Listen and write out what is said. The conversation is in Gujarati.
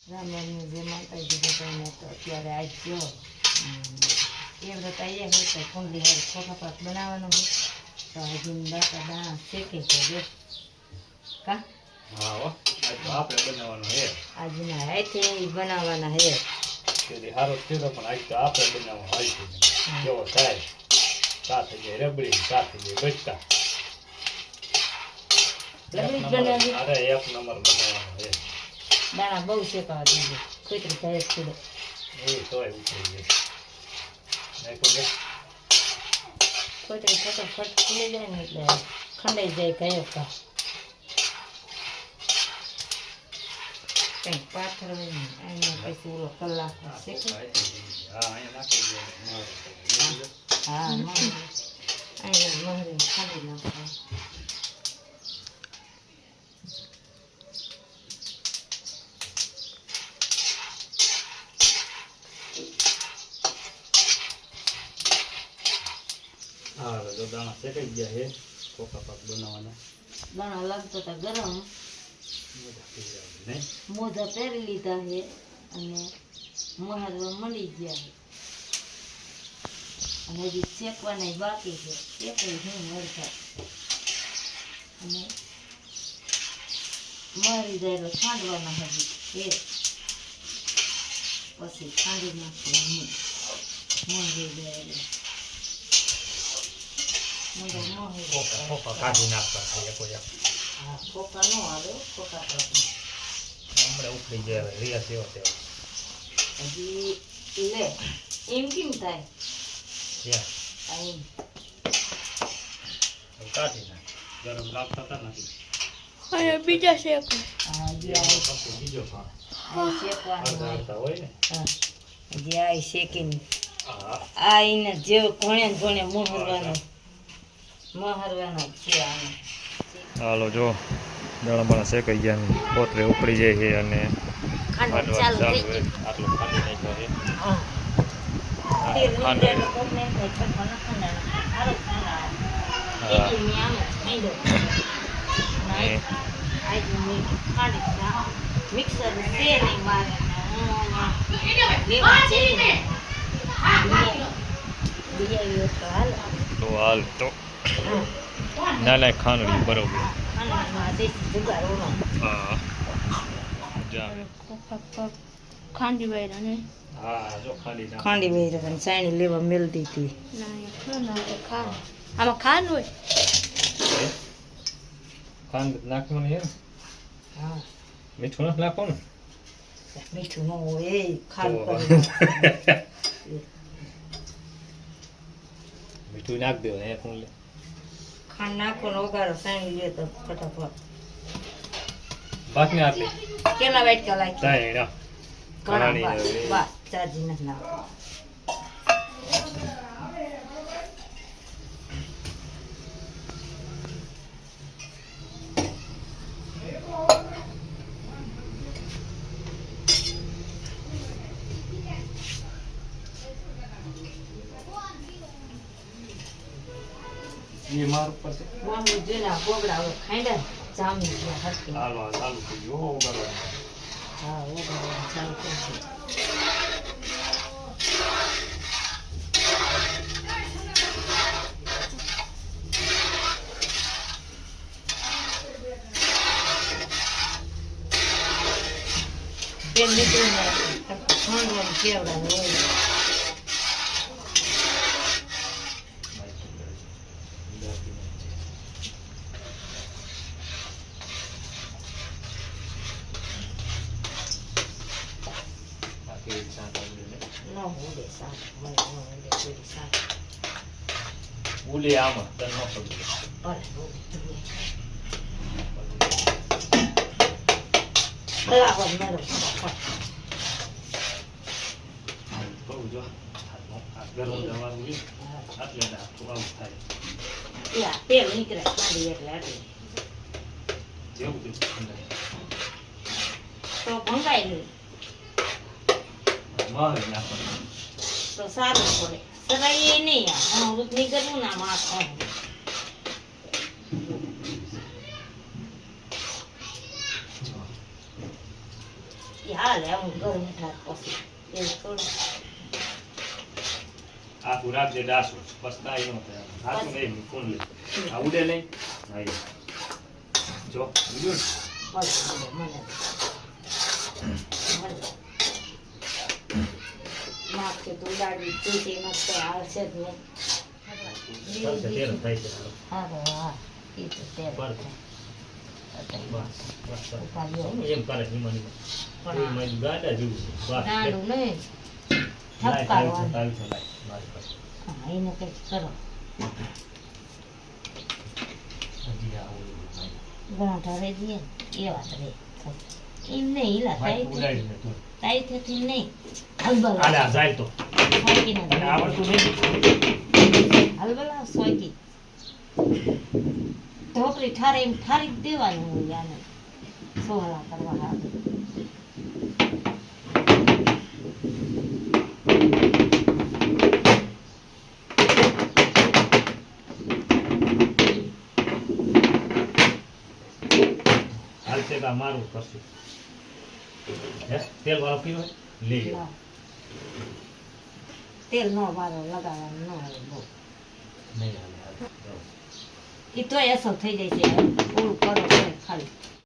રામાયણની જે માતાજી બધાને તો અત્યારે આજ જો એ વ્રત આવ્યા હોય તો કુંડલી હારી ખોખા પાક બનાવવાનો હોય તો હજી દાંતા દાણા શેકે છે જો કા હા હો આજ તો આપણે બનાવવાનું હે આજના હાથે બનાવવાના હે કે હારો થયો પણ આજ તો આપણે બનાવવાનું હોય છે કેવો થાય સાથે જે રબડી સાથે જે બચકા રબડી બનાવી અરે એક નંબર બનાવવાનું હે દાણા બહુ શેકાવા દીધું કોઈતરી થાય જ છોડે એ તોય ઉતરી જાય નહીં કોઈ કોઈતરી ફટાફટ ખુલી જાય ને એટલે ખંડાઈ જાય કયો કા કંઈક પાથર હોય ને અહીંયા પછી ઓલો કલાક શેકે હા અહીંયા નાખી દે હા અહીંયા મહરી ખાલી નાખવા હા જો દાણા શેકાઈ ગયા છે ખોખા પાક બનાવવાના દાણા લાગતા હતા ગરમ મજા થઈ જાય નહીં મોજા પહેરી લીધા છે અને મહારવા મળી ગયા છે અને હજી શેકવાના બાકી છે શેકાઈ હું વરસાદ અને મરી જાય એટલે છાંડવાના હજી એ પછી છાંડી નાખીએ મરી જાય એટલે ખોખા કાઢી નાખતા થાય કોઈ હા ખોખા ન આવે ખોખા તો હમણાં ઉખડી જાય રિયા સેવા સેવા હજી લે એમ કેમ થાય ત્યાં આ એમ કાઢી નાખ ગરમ લાગતા હતા નથી અને બીજા શેક હા હજી આ પછી બીજો ખા શેકવાનું હોય અડધા હોય ને હા હજી આ શેકીને હા આ એને જેવો ઘણે ને ઘણે મહરવાનો છે આને હાલો જો દાણા બાણા શેકાઈ ગયા પોતરે ઉપડી જાય છે અને ખાંડ ચાલુ થઈ ગઈ આટલો ખાંડી નાખ્યો છે હા તેલ ખાંડ નીકળે તો કોકને એમ થાય કે મને ખાંડના હારો ખાંડા હા એટલે મેં આમ ખાંડો એ આજ મેં ખાંડી મિક્સર છે નહીં મારે લેવા છે બીજા તો હાલ તો હાલ તો ના ના ખાંડડી બરોબર ખાંડમાં દેશી જુગાડોનો હા જા ખાંડી વાયરા ને હા જો ખાંડી નાખ ખાંડી વહી અને સાણી લેવા મેળતી હતી આમાં ખાંડ હોય ખાંડ નાખવાનું છે ને હા મીઠું નથી નાખવાનું મીઠું ન હોય એ ખાંડ તો કરી મીઠું નાખ દો એ કોણ લે ખાંડ નાખો ને વગાડો સાણી લે તો ફટાફટ બાકી આટલી કેટલા વાટકા લાગી તાઈ ના ઘણા ઘણાની બસ હવે. બસ ચાર્જી નથી નાખો એ માર ઉપર છે બોમ્બે જેના ગોગડા હવે ખાંડા જામી ગયા હરકી ચાલો ચાલુ થઈ ગયો બરાબર હા વગાડવાનું ચાલુ કરશે બેન નીકળીને ખાંડવાનું કેવડાનું હોય ન ઉડે સાત મને ન ઉડે કોઈ સાત ઉલે આમાં તને ન ખબર અરે ઉડે હલાવો મારો ફટાફટ કહું જો આ ગરમ જવાનું હોય આટલે ના આવું થાય યા તેલ નીકળે ખાંડી એટલે આટલી જેવું તેવું તો ભંગાઈ નહીં મારે નાખવાનું તો સારું પડે સરાઈ નહીં આ રૂપની કરવું ના માસ હાલે આમ ગરમ થાય પછી એવું થોડું આખું રાખજે ડાસું બસ કાંઈ ન થાય હાથું નહીં ફોન લે આ ઉડે નહીં હા જો ઉડ્યું મને નાખે તો ઉડાડી તૂટી મસ્ત આવશે જ નહીં તેલ થાય છે હા હા એ તો તેલ બસ ઉપાડ્યો એમ કરે નિમાની મારી ગાડા જેવું છે બસ નાનું નહીં લાય ઠપકારવાનું તાવી છે લાય મારી પાસે હા એને કંઈક કરો હજી આ ઓલું ગોંઠા રહી દઈએ ને એ વાત રે એમ નહીં હીલા ભાઈ ઉડાડી ને તું તાઈ થતી નહીં હલબલ આલે આ જાય તો સોયકી અને ને આવડતું નહીં હલબલા સોયકી ઢોકળી ઠારે એમ ઠારી જ દેવાનું હોય આને સોહળા કરવા હારું હાલશે કા મારું કરશું હે તેલ વાળો પીવો લે લાવ. તેલ નો વારો લગાવવાનું ન આવે બહુ નહીં હાલે હાલે એ તોય અસર થઈ જાય છે ઓલું કરો તોય ખાલી